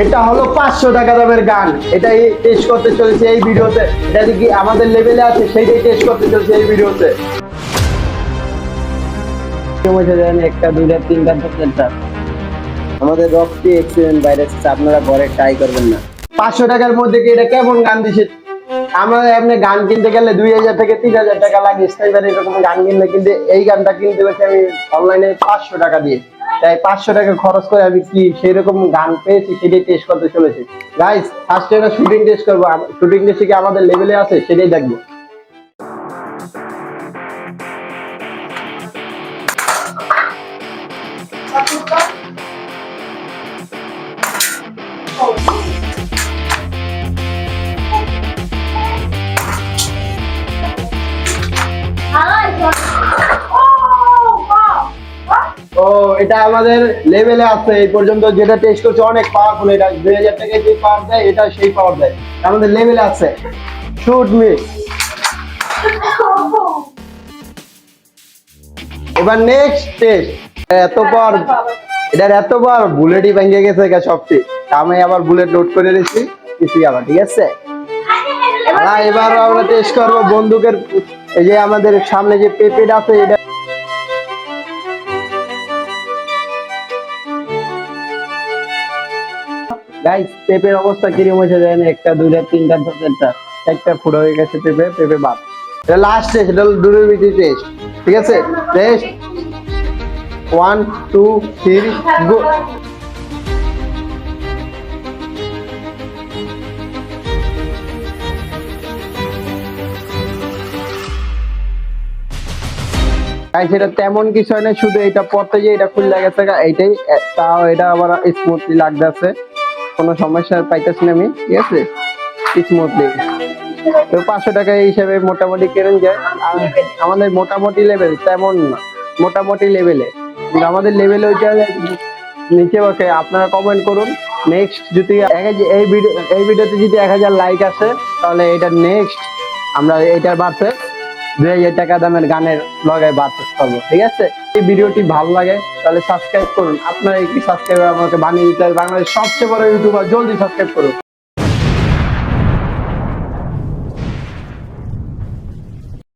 এটা হলো 500 টাকা দামের গান। এটাই টেস্ট করতে চলেছে এই ভিডিওতে। এটা কি আমাদের লেভেলে আছে সেইটাই টেস্ট করতে চলেছে এই ভিডিওতে। একটা দুইটা তিনটা চারটা আমাদের রক্তি এক্সিডেন্ট ভাইরাস আপনারা ঘরে ট্রাই করবেন না। 500 টাকার মধ্যে কি এটা কেমন গান দিছে? আমরা এমনি গান কিনতে গেলে 2000 থেকে 3000 টাকা লাগে স্নাইপার এরকম গান কিনলে, কিন্তু এই গানটা কিনতে গেছি আমি অনলাইনে 500 টাকা দিয়ে। তাই 500 টাকা খরচ করে আমি কি সেই রকম গান পেয়েছি সেটাই টেস্ট করতে চলেছি। গাইস ফার্স্ট একটা শুটিং টেস্ট করবো। শুটিং টেস্টে কি আমাদের লেভেলে আছে সেটাই দেখবো। ও এটা আমাদের লেভেলে আছে এই পর্যন্ত, যেটা টেস্ট করছে অনেক পাওয়ারফুল। এটা 2000 টাকায় যে পাওয়ার দেয় এটা সেই পাওয়ার দেয়, আমাদের লেভেলে আছে। Shoot me. এবার নেক্সট টেস্ট। এত পর এটার এত পর বুলেটই ভেঙে গেছে সবচেয়ে। আমি আবার বুলেট লোড করে রেখেছি কিছু আবার, ঠিক আছে। এবার আমরা টেস্ট করবো বন্দুকের। এই যে আমাদের সামনে যে পেপেড আছে এটা গাইস, পেপের অবস্থা কিরকম হয়েছে জানেন? একটা দুইটা তিনটা চারটা একটা ফুটো হয়ে গেছে পেপে বাদ। এটা লাস্ট টেস্ট, এটা ডিউরেবিলিটি টেস্ট, ঠিক আছে। টেস্ট 1 2 3 গো। গাইস এটা তেমন কিছু হয় না, শুধু এটা পড়তে যে এটা খুলে গেছে এইটাই। তাও এটা আবার স্মুথলি লাগতেছে, কোনো সমস্যা পাইতেছি না আমি, ঠিক আছে। স্মুথলি তো 500 টাকা হিসাবে মোটামুটি কেনেন যায়। আমাদের মোটামুটি লেভেল তেমন না, মোটামুটি লেভেলে, কিন্তু আমাদের লেভেলে ওইটা নিচে বসে। আপনারা কমেন্ট করুন। নেক্সট যদি এই ভিডিওতে যদি 1000 লাইক আসে তাহলে এটা নেক্সট আমরা এটার বাড়ছে 2000 টাকা দামের গানের লগায় বার্সেস করবো, ঠিক আছে। এই ভিডিওটি ভালো লাগে তাহলে সাবস্ক্রাইব করুন। আপনারা কি সাবস্ক্রাইব আমাকে বানিয়ে দিতে বাংলাদেশের সবচেয়ে বড় ইউটিউবার, জলদি সাবস্ক্রাইব করুন।